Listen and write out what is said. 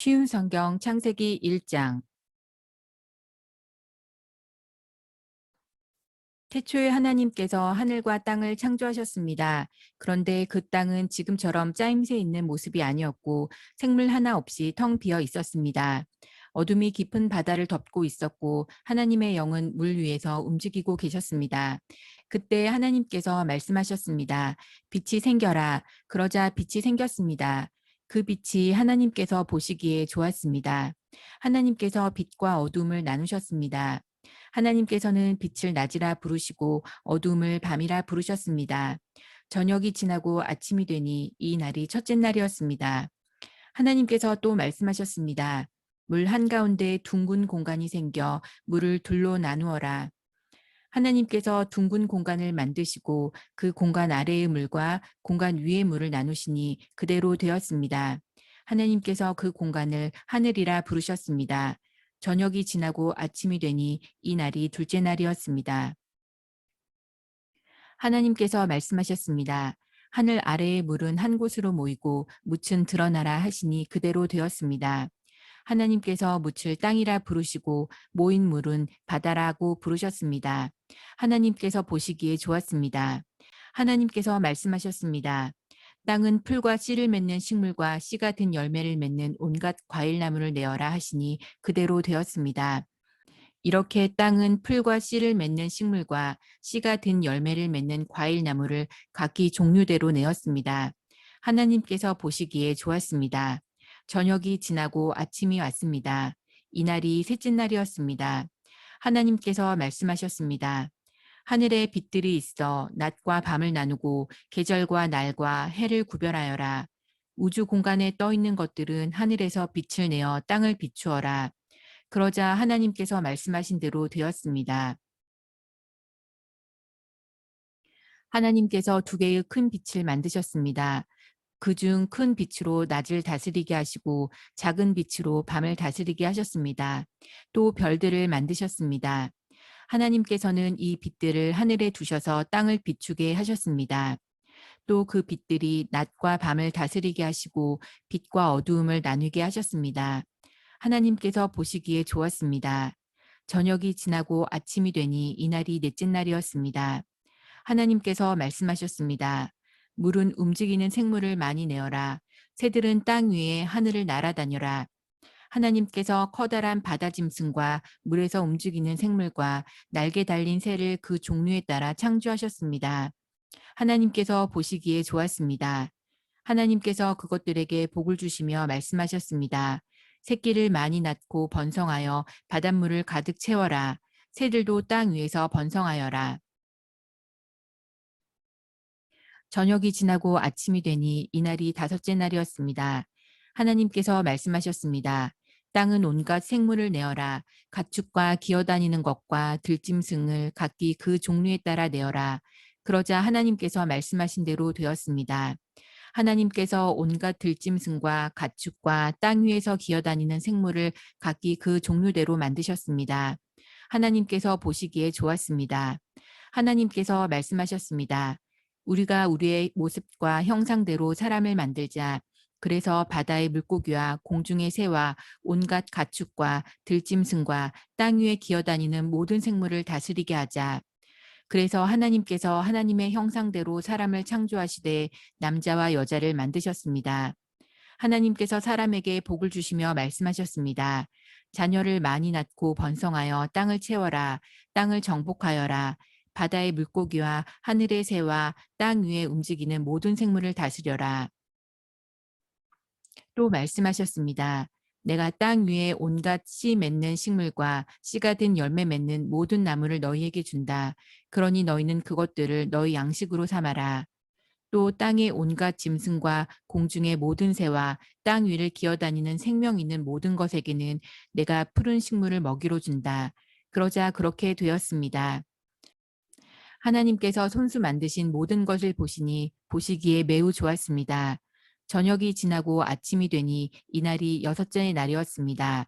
쉬운 성경 창세기 1장. 태초에 하나님께서 하늘과 땅을 창조하셨습니다. 그런데 그 땅은 지금처럼 짜임새 있는 모습이 아니었고 생물 하나 없이 텅 비어 있었습니다. 어둠이 깊은 바다를 덮고 있었고 하나님의 영은 물 위에서 움직이고 계셨습니다. 그때 하나님께서 말씀하셨습니다. 빛이 생겨라. 그러자 빛이 생겼습니다. 그 빛이 하나님께서 보시기에 좋았습니다. 하나님께서 빛과 어둠을 나누셨습니다. 하나님께서는 빛을 낮이라 부르시고 어둠을 밤이라 부르셨습니다. 저녁이 지나고 아침이 되니 이 날이 첫째 날이었습니다. 하나님께서 또 말씀하셨습니다. 물 한가운데 둥근 공간이 생겨 물을 둘로 나누어라. 하나님께서 둥근 공간을 만드시고 그 공간 아래의 물과 공간 위의 물을 나누시니 그대로 되었습니다. 하나님께서 그 공간을 하늘이라 부르셨습니다. 저녁이 지나고 아침이 되니 이 날이 둘째 날이었습니다. 하나님께서 말씀하셨습니다. 하늘 아래의 물은 한 곳으로 모이고 묻은 드러나라 하시니 그대로 되었습니다. 하나님께서 묻을 땅이라 부르시고 모인 물은 바다라고 부르셨습니다. 하나님께서 보시기에 좋았습니다. 하나님께서 말씀하셨습니다. 땅은 풀과 씨를 맺는 식물과 씨 같은 열매를 맺는 온갖 과일나무를 내어라 하시니 그대로 되었습니다. 이렇게 땅은 풀과 씨를 맺는 식물과 씨가 든 열매를 맺는 과일나무를 각기 종류대로 내었습니다. 하나님께서 보시기에 좋았습니다. 저녁이 지나고 아침이 왔습니다. 이날이 셋째 날이었습니다. 하나님께서 말씀하셨습니다. 하늘에 빛들이 있어 낮과 밤을 나누고 계절과 날과 해를 구별하여라. 우주 공간에 떠 있는 것들은 하늘에서 빛을 내어 땅을 비추어라. 그러자 하나님께서 말씀하신 대로 되었습니다. 하나님께서 두 개의 큰 빛을 만드셨습니다. 그중 큰 빛으로 낮을 다스리게 하시고 작은 빛으로 밤을 다스리게 하셨습니다. 또 별들을 만드셨습니다. 하나님께서는 이 빛들을 하늘에 두셔서 땅을 비추게 하셨습니다. 또 그 빛들이 낮과 밤을 다스리게 하시고 빛과 어두움을 나누게 하셨습니다. 하나님께서 보시기에 좋았습니다. 저녁이 지나고 아침이 되니 이날이 넷째 날이었습니다. 하나님께서 말씀하셨습니다. 물은 움직이는 생물을 많이 내어라. 새들은 땅 위에 하늘을 날아다녀라. 하나님께서 커다란 바다 짐승과 물에서 움직이는 생물과 날개 달린 새를 그 종류에 따라 창조하셨습니다. 하나님께서 보시기에 좋았습니다. 하나님께서 그것들에게 복을 주시며 말씀하셨습니다. 새끼를 많이 낳고 번성하여 바닷물을 가득 채워라. 새들도 땅 위에서 번성하여라. 저녁이 지나고 아침이 되니 이날이 다섯째 날이었습니다. 하나님께서 말씀하셨습니다. 땅은 온갖 생물을 내어라. 가축과 기어다니는 것과 들짐승을 각기 그 종류에 따라 내어라. 그러자 하나님께서 말씀하신 대로 되었습니다. 하나님께서 온갖 들짐승과 가축과 땅 위에서 기어다니는 생물을 각기 그 종류대로 만드셨습니다. 하나님께서 보시기에 좋았습니다. 하나님께서 말씀하셨습니다. 우리가 우리의 모습과 형상대로 사람을 만들자. 그래서 바다의 물고기와 공중의 새와 온갖 가축과 들짐승과 땅 위에 기어다니는 모든 생물을 다스리게 하자. 그래서 하나님께서 하나님의 형상대로 사람을 창조하시되 남자와 여자를 만드셨습니다. 하나님께서 사람에게 복을 주시며 말씀하셨습니다. 자녀를 많이 낳고 번성하여 땅을 채워라. 땅을 정복하여라. 바다의 물고기와 하늘의 새와 땅 위에 움직이는 모든 생물을 다스려라. 또 말씀하셨습니다. 내가 땅 위에 온갖 씨 맺는 식물과 씨가 든 열매 맺는 모든 나무를 너희에게 준다. 그러니 너희는 그것들을 너희 양식으로 삼아라. 또 땅의 온갖 짐승과 공중의 모든 새와 땅 위를 기어다니는 생명 있는 모든 것에게는 내가 푸른 식물을 먹이로 준다. 그러자 그렇게 되었습니다. 하나님께서 손수 만드신 모든 것을 보시니 보시기에 매우 좋았습니다. 저녁이 지나고 아침이 되니 이날이 여섯째 날이었습니다.